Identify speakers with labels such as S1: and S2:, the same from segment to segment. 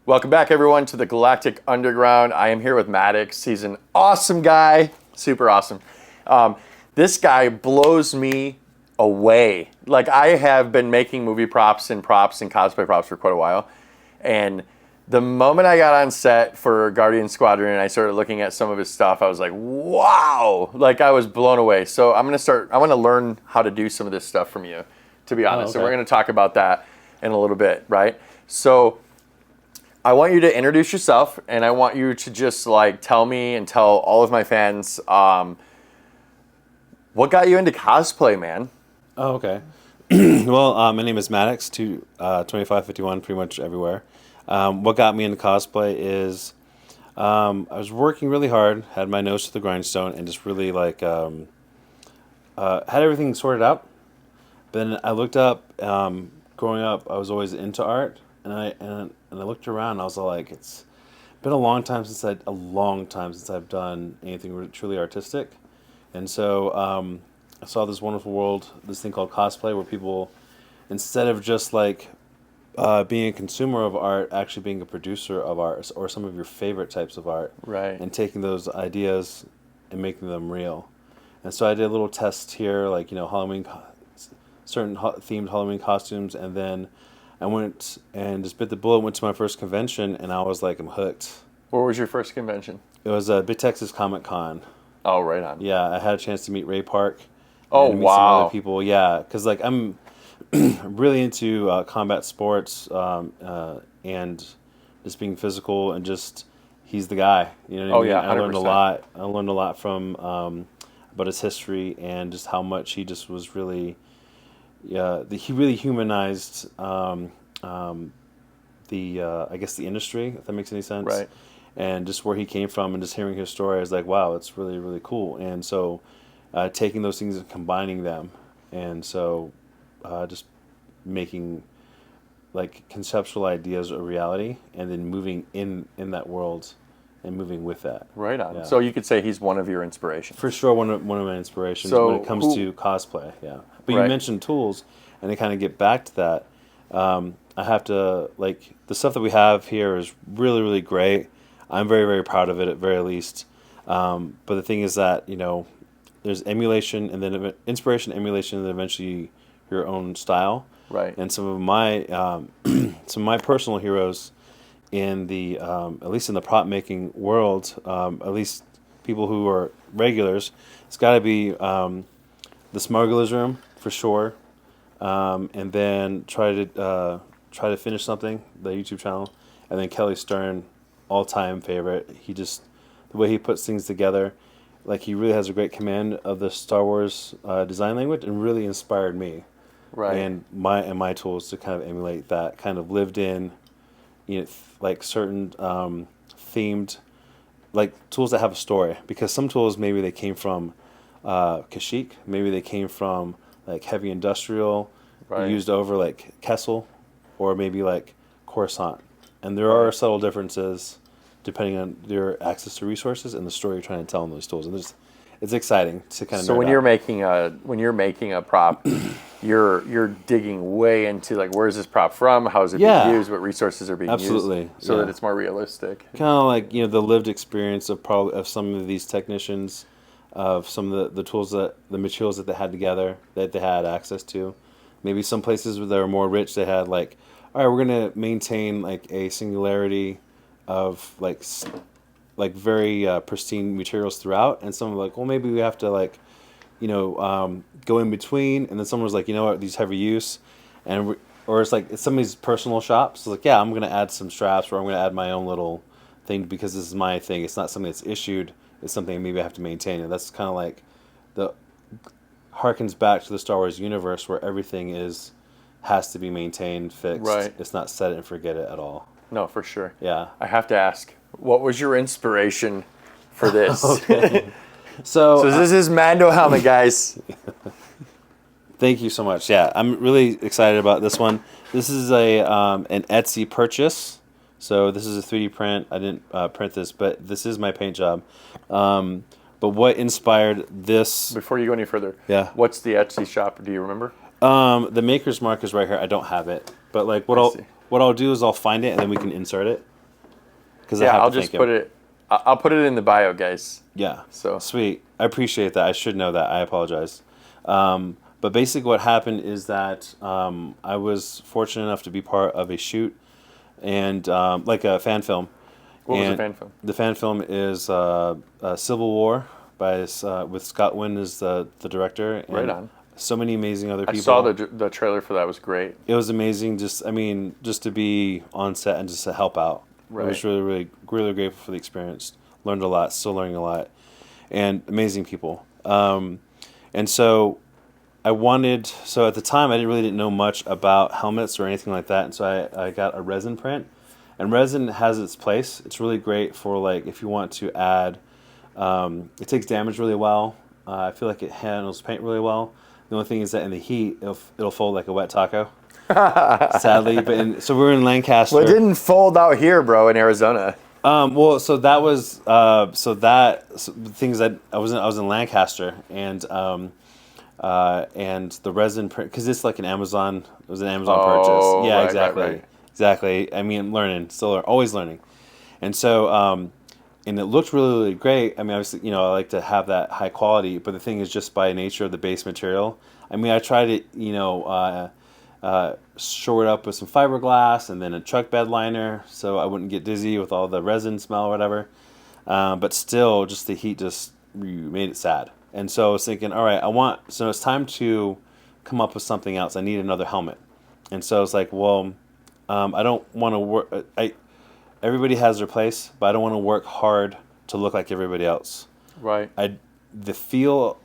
S1: Welcome back, everyone, to the Galactic Underground. I am here with Madox. He's an awesome guy, super awesome. This guy blows me away. Like, I have been making movie props and cosplay props for quite a while, and the moment I got on set for Guardians Squadron and I started looking at some of his stuff, I was like, wow! Like, I was blown away. So I want to learn how to do some of this stuff from you, to be honest.
S2: Okay.
S1: And we're going to talk about that in a little bit, right? So I want you to introduce yourself, and I want you to just like tell me and tell all of my fans what got you into cosplay, man.
S2: Oh, okay. Well, my name is Madox2551, pretty much everywhere. What got me into cosplay is I was working really hard, had my nose to the grindstone, and just really like had everything sorted out. But then I looked up. Growing up, I was always into art, and I looked around. And I was like, it's been a long time since I've done anything really, truly artistic, and so I saw this wonderful world, this thing called cosplay, where people, instead of just like being a consumer of art, actually being a producer of art or some of your favorite types of art,
S1: Right.
S2: and taking those ideas and making them real. And so I did a little test here, like Halloween, certain themed Halloween costumes, and then I went and just bit the bullet, went to my first convention, and I was like, I'm hooked.
S1: What was your first convention?
S2: It was Big Texas Comic Con.
S1: Oh, right on.
S2: Yeah, I had a chance to meet Ray Park.
S1: Oh,
S2: and meet some
S1: wow.
S2: other people. Yeah, because like I'm really into combat sports and just being physical, and just he's the guy. You know what I mean?
S1: Yeah,
S2: I learned a
S1: 100%.
S2: lot. I learned a lot from about his history and just how much he just was really. Yeah, he really humanized the I guess the industry, if that makes any sense.
S1: Right.
S2: And just where he came from, and just hearing his story, I was like, wow, it's really, really cool. And so taking those things and combining them, and so just making like conceptual ideas a reality, and then moving in that world and moving with that.
S1: Right on.
S2: Yeah.
S1: So you could say he's one of your inspirations.
S2: For sure, one of my inspirations
S1: So
S2: when it comes to cosplay. Yeah, but
S1: Right.
S2: you mentioned tools, and to kind of get back to that, I have to like the stuff that we have here is really, really great. I'm very, very proud of it, at very least. But the thing is that there's emulation, and then inspiration, emulation, and then eventually your own style.
S1: Right.
S2: And some of my some of my personal heroes in the at least in the prop making world, at least people who are regulars, it's got to be the Smuggler's Room for sure, and then try to finish something, the YouTube channel, and then Kelly Stern, all time favorite. He just the way he puts things together, like he really has a great command of the Star Wars design language, and really inspired me.
S1: Right.
S2: And my tools to kind of emulate that kind of lived in, like certain themed, like tools that have a story. Because some tools maybe they came from Kashyyyk, maybe they came from like heavy industrial,
S1: Right.
S2: used over like Kessel, or maybe like Coruscant. And there are subtle differences depending on your access to resources and the story you're trying to tell in those tools. And it's exciting to kind of.
S1: So when you're making a prop, you're digging way into like, where is this prop from? How is it being used? What resources are being
S2: Absolutely,
S1: used? So
S2: yeah.
S1: that it's more realistic.
S2: Kind of like the lived experience of some of these technicians, of some of the tools the materials that they had together, that they had access to. Maybe some places where they were more rich, they had like, all right, we're gonna maintain like a singularity of like very pristine materials throughout, and some are like, well, maybe we have to like go in between, and then someone was like, you know what, these heavy use, or it's like it's somebody's personal shop, so like, yeah, I'm gonna add some straps, or I'm gonna add my own little thing because this is my thing. It's not something that's issued. It's something maybe I have to maintain, and that's kind of like harkens back to the Star Wars universe, where everything has to be maintained, fixed.
S1: Right.
S2: It's not set it and forget it at all.
S1: No, for sure.
S2: Yeah.
S1: I have to ask, what was your inspiration for this?
S2: Okay. So
S1: this is Mando helmet, guys.
S2: Thank you so much. Yeah, I'm really excited about this one. This is an Etsy purchase. So this is a 3D print. I didn't print this, but this is my paint job. But what inspired this?
S1: Before you go any further,
S2: Yeah.
S1: what's the Etsy shop? Do you remember?
S2: The maker's mark is right here. I don't have it, but like what I'll do is I'll find it and then we can insert it. because
S1: Yeah, I'll just put it. I'll put it in the bio, guys.
S2: Yeah.
S1: So
S2: sweet. I appreciate that. I should know that. I apologize. But basically, what happened is that I was fortunate enough to be part of a shoot and like a fan film.
S1: What was the fan film?
S2: The fan film is Civil War with Scott Wynn as the director. And
S1: Right on.
S2: So many amazing other people.
S1: I saw the trailer for that. It was great.
S2: It was amazing. Just to be on set and just to help out.
S1: Right.
S2: I was really, really, really grateful for the experience. Learned a lot. Still learning a lot. And amazing people. And so at the time I didn't know much about helmets or anything like that. And so I got a resin print. And resin has its place. It's really great for like if you want to add. It takes damage really well. I feel like it handles paint really well. The only thing is that in the heat, it'll fold like a wet taco. Sadly, so we're in Lancaster.
S1: Well, it didn't fold out here, bro, in Arizona.
S2: So that was things that I was in Lancaster and the resin print because it's like an Amazon. It was an Amazon purchase. Yeah,
S1: right,
S2: exactly,
S1: right.
S2: Exactly. I mean, always learning, and so. And it looked really, really great. I mean, obviously, I like to have that high quality, but the thing is just by nature of the base material. I mean, I tried to, shore it up with some fiberglass and then a truck bed liner so I wouldn't get dizzy with all the resin smell or whatever. But still, just the heat just made it sad. And so I was thinking, all right, so it's time to come up with something else. I need another helmet. And so I was like, well, I don't want to work. Everybody has their place, but I don't want to work hard to look like everybody else.
S1: Right.
S2: The feel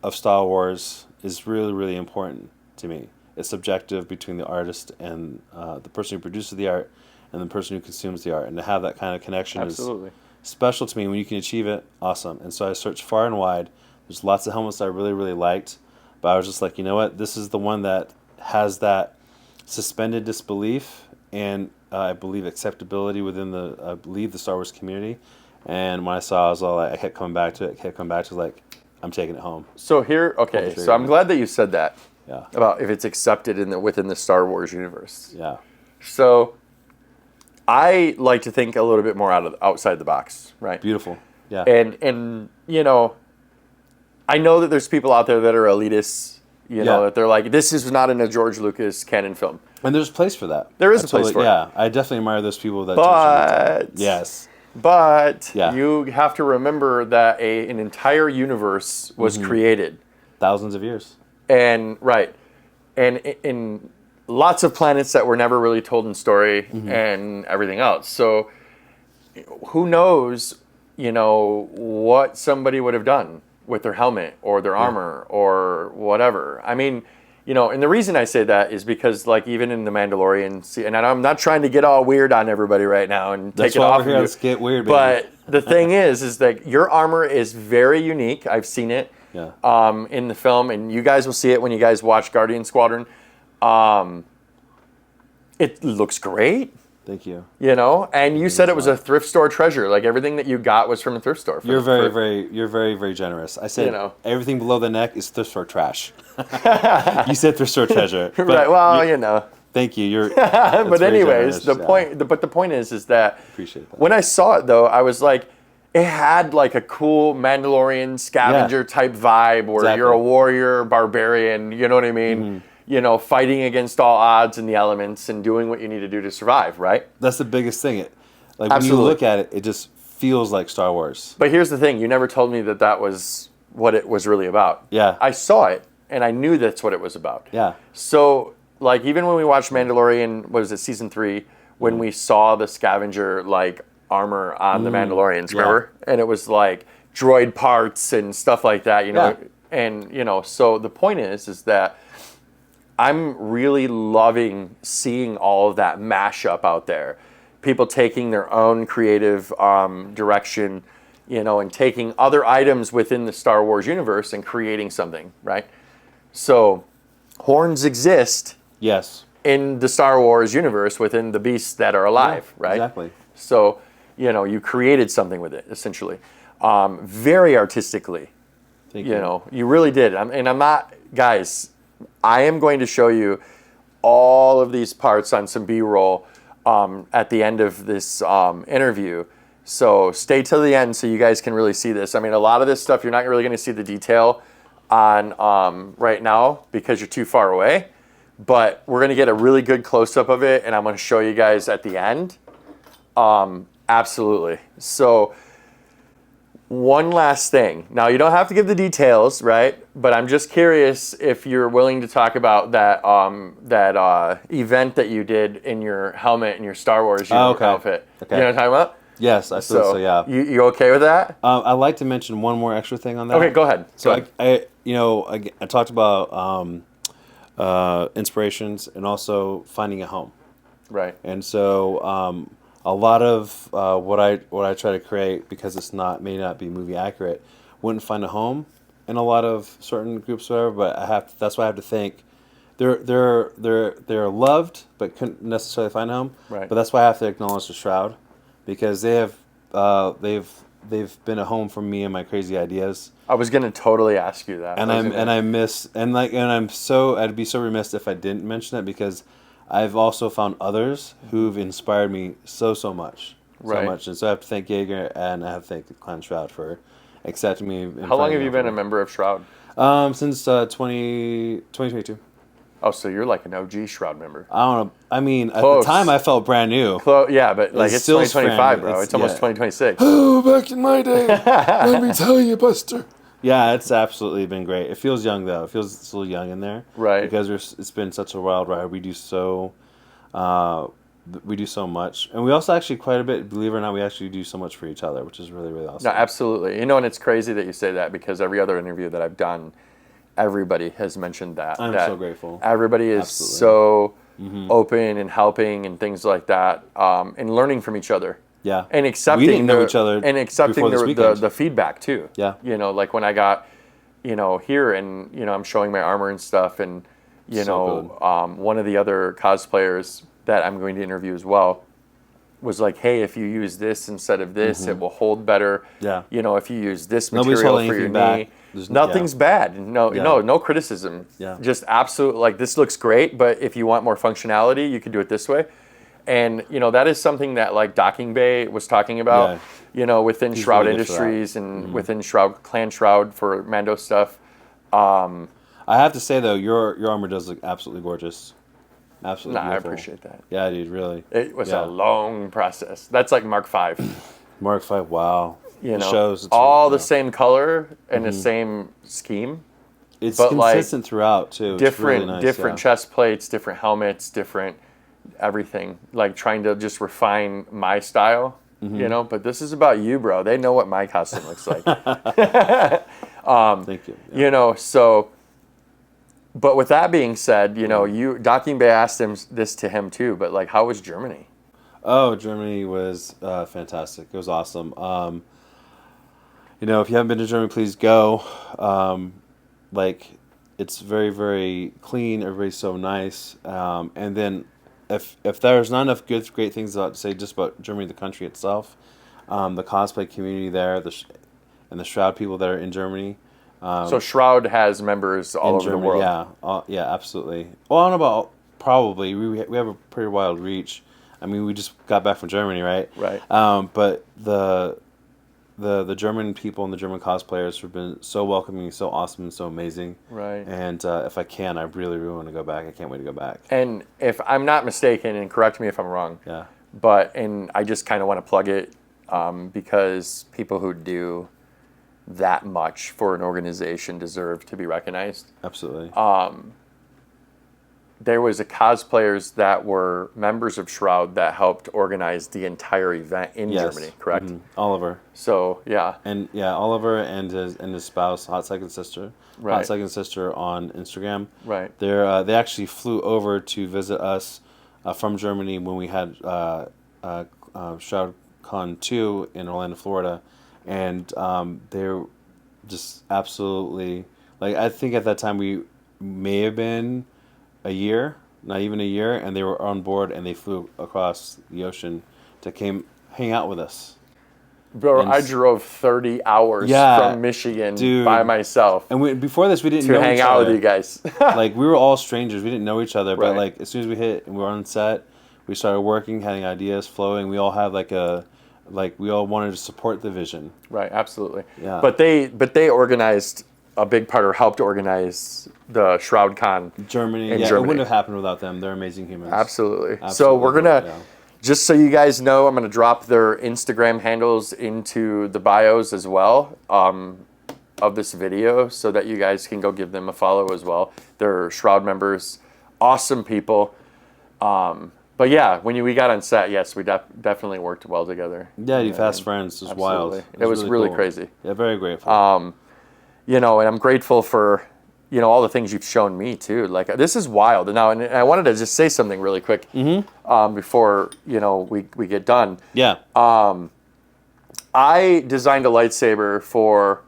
S2: of Star Wars is really, really important to me. It's subjective between the artist and the person who produces the art and the person who consumes the art. And to have that kind of connection
S1: Absolutely.
S2: is special to me. When you can achieve it, awesome. And so I searched far and wide. There's lots of helmets I really, really liked. But I was just like, you know what? This is the one that has that suspended disbelief and I believe acceptability within the Star Wars community. And when I saw it, I was all like, I kept coming back to it. Like, I'm taking it home.
S1: So so I'm glad that you said that.
S2: Yeah.
S1: About if it's accepted within the Star Wars universe.
S2: Yeah.
S1: So I like to think a little bit more outside the box, right?
S2: Beautiful. Yeah.
S1: And I know that there's people out there that are elitists, that they're like, this is not in a George Lucas canon film.
S2: And there's a place for that.
S1: There is a place for it.
S2: Yeah, I definitely admire those people that.
S1: But you have to remember that an entire universe was created.
S2: Thousands of years.
S1: And in lots of planets that were never really told in story and everything else. So who knows, what somebody would have done with their helmet or their armor or whatever. I mean, and the reason I say that is because, like, even in the Mandalorian, and I'm not trying to get all weird on everybody right now and take it off of you.
S2: Let's get weird, baby.
S1: But the thing is that your armor is very unique. I've seen it in the film, and you guys will see it when you guys watch Guardians Squadron. It looks great.
S2: Thank you.
S1: And you said it was a thrift store treasure. Like, everything that you got was from a thrift store.
S2: You're very, very generous. I said everything below the neck is thrift store trash. You said thrift store treasure.
S1: Right. Well,
S2: Thank you.
S1: But anyways, the point is that
S2: appreciate that.
S1: When I saw it though, I was like, it had like a cool Mandalorian scavenger type vibe where you're a warrior, barbarian. You know what I mean? Fighting against all odds in the elements and doing what you need to do to survive, right?
S2: That's the biggest thing. When you look at it, it just feels like Star Wars.
S1: But here's the thing. You never told me that was what it was really about.
S2: Yeah.
S1: I saw it, and I knew that's what it was about.
S2: Yeah.
S1: So, like, even when we watched Mandalorian, what was it, season 3, when we saw the scavenger, like, armor on the Mandalorians, remember? And it was, like, droid parts and stuff like that, And, so the point is that I'm really loving seeing all of that mashup out there. People taking their own creative direction, and taking other items within the Star Wars universe and creating something, right? So, horns exist.
S2: Yes.
S1: In the Star Wars universe within the beasts that are alive, right?
S2: Exactly.
S1: So, you created something with it, essentially. Very artistically.
S2: Thank you.
S1: You really did. I'm not, guys, I am going to show you all of these parts on some B-roll at the end of this interview. So stay till the end so you guys can really see this. I mean, a lot of this stuff you're not really going to see the detail on right now because you're too far away. But we're going to get a really good close-up of it, and I'm going to show you guys at the end. Absolutely. So one last thing. Now, you don't have to give the details, right? But I'm just curious if you're willing to talk about that event that you did in your helmet and your Star Wars outfit.
S2: Okay.
S1: You know what I'm talking about?
S2: Yes, I feel so, yeah.
S1: You okay with that?
S2: I'd like to mention one more extra thing on that.
S1: Okay, go ahead.
S2: So I talked about inspirations and also finding a home.
S1: Right.
S2: And so a lot of what I try to create, because it's may not be movie accurate, wouldn't find a home in a lot of certain groups, whatever. But that's why I have to think they're loved, but couldn't necessarily find a home.
S1: Right.
S2: But that's why I have to acknowledge the Shroud, because they've been a home for me and my crazy ideas.
S1: I was gonna totally ask you that.
S2: I'd be so remiss if I didn't mention it, because I've also found others who've inspired me so much.
S1: Right.
S2: So much. And so I have to thank Jaeger, and I have to thank Clan Shroud for accepting me.
S1: How long have you been a member of Shroud?
S2: Since 2022.
S1: Oh, so you're like an OG Shroud member.
S2: I don't know. I mean,
S1: Close.
S2: at the time I felt brand new.
S1: Yeah, but like it's 2025, bro. It's almost 2026.
S2: Oh, back in my day. Let me tell you, Buster. Yeah, it's absolutely been great. It feels young, though. It feels still young in there.
S1: Right.
S2: Because it's been such a wild ride. We do so much. And we also actually quite a bit, believe it or not, we actually do so much for each other, which is really, really awesome.
S1: No, absolutely. And it's crazy that you say that, because every other interview that I've done, everybody has mentioned that.
S2: I'm so grateful.
S1: Everybody is so open and helping and things like that, and learning from each other.
S2: Yeah.
S1: And accepting
S2: we didn't know each other
S1: and accepting the feedback too.
S2: Yeah.
S1: Like when I got, here and I'm showing my armor and stuff, and one of the other cosplayers that I'm going to interview as well was like, hey, if you use this instead of this, it will hold better.
S2: Yeah.
S1: If you use this
S2: Nobody's
S1: material
S2: holding
S1: for your
S2: anything
S1: knee,
S2: back.
S1: nothing's bad. No criticism.
S2: Yeah.
S1: Just absolute, like, this looks great, but if you want more functionality, you can do it this way. And, that is something that, like, Docking Bay was talking about, within
S2: He's
S1: Shroud
S2: really good for
S1: Industries and within Clan Shroud for Mando stuff.
S2: I have to say, though, your armor does look absolutely gorgeous. Absolutely beautiful.
S1: I appreciate that.
S2: Yeah, dude, really.
S1: It was a long process. That's like Mark V.
S2: Mark V, wow.
S1: It
S2: shows
S1: all the same color and the same scheme.
S2: It's consistent throughout, too.
S1: Different,
S2: it's really nice,
S1: different chest plates, different helmets, different everything. Like trying to just refine my style, But this is about you, bro. They know what my costume looks like.
S2: Thank you.
S1: Yeah. So... But with that being said, Docking Bay asked this to him too, but like, how was Germany?
S2: Oh, Germany was fantastic. It was awesome. If you haven't been to Germany, please go. It's very, very clean. Everybody's so nice. And then if there's not enough great things to say just about Germany, the country itself, the cosplay community there, and the Shroud people that are in Germany.
S1: So Shroud has members all over
S2: Germany,
S1: the world.
S2: Yeah, absolutely. Well, I don't know about probably. We have a pretty wild reach. I mean, we just got back from Germany, right?
S1: Right.
S2: But the German people and the German cosplayers have been so welcoming, so awesome, and so amazing.
S1: Right.
S2: And if I can, I really, really want to go back. I can't wait to go back.
S1: And if I'm not mistaken, and correct me if I'm wrong.
S2: Yeah.
S1: And I just kind of want to plug it because people who do that much for an organization deserve to be recognized.
S2: Absolutely.
S1: There was a cosplayers that were members of Shroud that helped organize the entire event in Germany, correct?
S2: Mm-hmm. Oliver.
S1: So, yeah.
S2: And Oliver and his spouse, Hot Second Sister.
S1: Right.
S2: Hot Second Sister on Instagram.
S1: Right.
S2: They actually flew over to visit us from Germany when we had Shroud Con 2 in Orlando, Florida. And they're just absolutely, like, I think at that time we may have been a year, not even a year, and they were on board and they flew across the ocean to hang out with us.
S1: Bro, I drove 30 hours from Michigan by myself.
S2: And before this, we didn't know each other.
S1: To hang out with you guys.
S2: Like, we were all strangers. We didn't know each other. But,
S1: Right.
S2: like, as soon as we hit and we were on set, we started working, having ideas flowing. We all have we all wanted to support the vision.
S1: Right, absolutely.
S2: Yeah.
S1: But they organized a big part, or helped organize the Shroud Con.
S2: Germany,
S1: in
S2: yeah,
S1: Germany.
S2: It wouldn't have happened without them. They're amazing humans.
S1: Absolutely. So
S2: Absolutely.
S1: we're gonna,
S2: Yeah.
S1: just so you guys know, I'm gonna drop their Instagram handles into the bios as well of this video, so that you guys can go give them a follow as well. They're Shroud members, awesome people. But yeah, when we got on set, yes, we definitely worked well together.
S2: Yeah, you fast friends. It was wild.
S1: It was really
S2: cool.
S1: crazy.
S2: Yeah, very grateful.
S1: You know, and I'm grateful for, you know, all the things you've shown me too. Like, this is wild. And I wanted to just say something really quick before, you know, we get done.
S2: Yeah.
S1: I designed a lightsaber for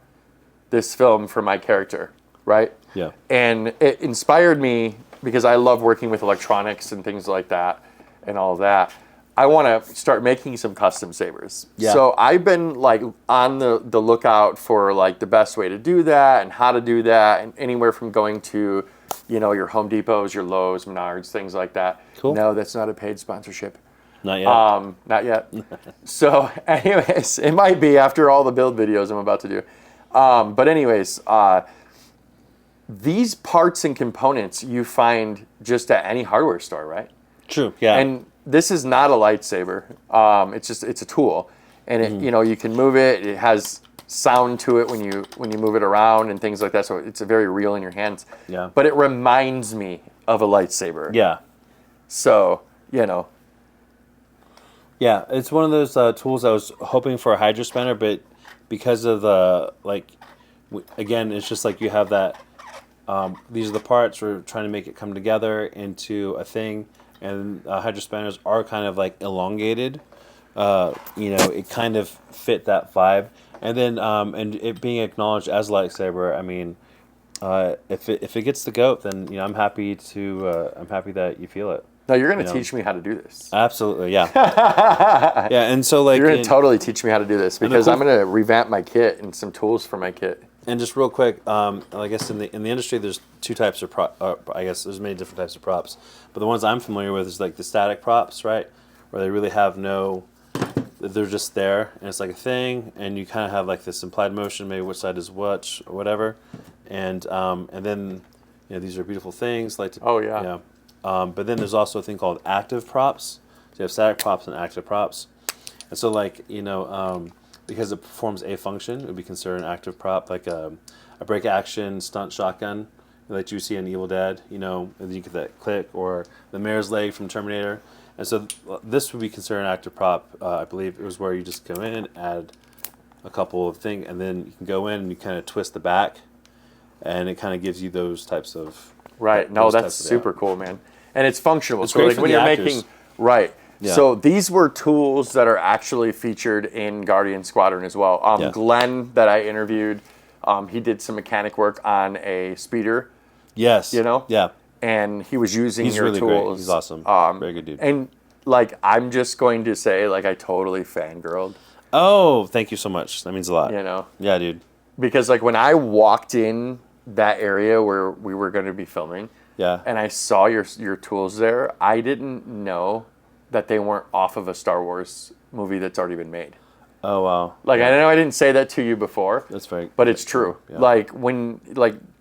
S1: this film for my character, right?
S2: Yeah.
S1: And it inspired me because I love working with electronics and things like that and all of that. I want to start making some custom sabers.
S2: Yeah.
S1: So I've been like on the lookout for like the best way to do that and how to do that, and anywhere from going to, you know, your Home Depots, your Lowe's, Menards, things like that.
S2: Cool.
S1: No, that's not a paid sponsorship.
S2: Not yet.
S1: Not yet. So anyways, it might be after all the build videos I'm about to do. But anyways, these parts and components you find just at any hardware store, right?
S2: True. Yeah.
S1: And this is not a lightsaber. It's a tool, and it, you know, you can move it. It has sound to it when you move it around and things like that. So it's very real in your hands.
S2: Yeah.
S1: But it reminds me of a lightsaber.
S2: Yeah.
S1: So, you know.
S2: Yeah, it's one of those tools I was hoping for a Hydra spanner, but because of the, again, it's just like you have that, these are the parts, we're trying to make it come together into a thing, and Hydra spanners are kind of like elongated. You know, it kind of fit that vibe. And then, and it being acknowledged as a lightsaber, I mean, if it gets the goat, then, you know, I'm happy that you feel it.
S1: No, you're going to teach me how to do this.
S2: Absolutely, yeah. Yeah, and so like...
S1: You're going to totally teach me how to do this, because I'm going to revamp my kit and some tools for my kit.
S2: And just real quick, I guess in the industry there's two types of I guess there's many different types of props. But the ones I'm familiar with is like the static props, right? Where they really have no... They're just there, and it's like a thing, and you kind of have like this implied motion, maybe which side is which, or whatever. And then, you know, these are beautiful things. Like to,
S1: oh, yeah.
S2: Yeah. But then there's also a thing called active props. So you have static props and active props. And so, like, you know, because it performs a function, it would be considered an active prop, like a break action stunt shotgun that you see in Evil Dead, you know, and you get that click, or the mare's leg from Terminator. And so this would be considered an active prop. I believe it was where you just go in, add a couple of things, and then you can go in and you kind of twist the back, and it kind of gives you those types of...
S1: Right. No, that's super cool, man. And it's functional.
S2: It's
S1: so
S2: great
S1: like
S2: for
S1: when
S2: the
S1: you're
S2: actors.
S1: making... Right.
S2: Yeah.
S1: So these were tools that are actually featured in Guardians Squadron as well.
S2: Yeah.
S1: Glenn, that I interviewed, he did some mechanic work on a speeder.
S2: Yes.
S1: You know?
S2: Yeah.
S1: And he was using
S2: He's
S1: your
S2: really
S1: tools.
S2: great. He's awesome. Very good dude.
S1: And like, I'm just going to say, like, I totally fangirled.
S2: Oh, thank you so much. That means a lot.
S1: You know?
S2: Yeah, dude.
S1: Because like when I walked in that area where we were going to be filming,
S2: Yeah.
S1: and I saw your tools there, I didn't know that they weren't off of a Star Wars movie that's already been made.
S2: Oh, wow.
S1: Like,
S2: yeah.
S1: I know I didn't say that to you before.
S2: That's very...
S1: But it's true.
S2: Yeah.
S1: Like,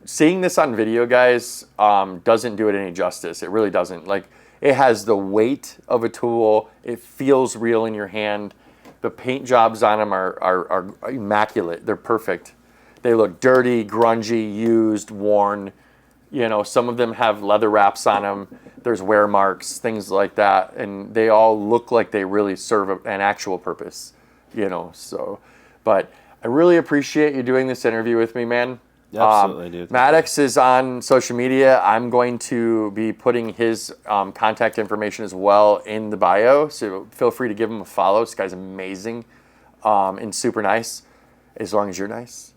S1: seeing this on video, guys, doesn't do it any justice. It really doesn't. Like, it has the weight of a tool. It feels real in your hand. The paint jobs on them are immaculate. They're perfect. They look dirty, grungy, used, worn. You know, some of them have leather wraps on them. There's wear marks, things like that. And they all look like they really serve an actual purpose, you know. So, but I really appreciate you doing this interview with me, man.
S2: Yeah, absolutely, dude.
S1: Madox is on social media. I'm going to be putting his contact information as well in the bio. So feel free to give him a follow. This guy's amazing and super nice, as long as you're nice.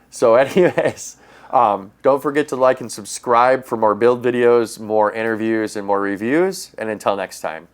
S1: So anyways... don't forget to like and subscribe for more build videos, more interviews, and more reviews. And until next time.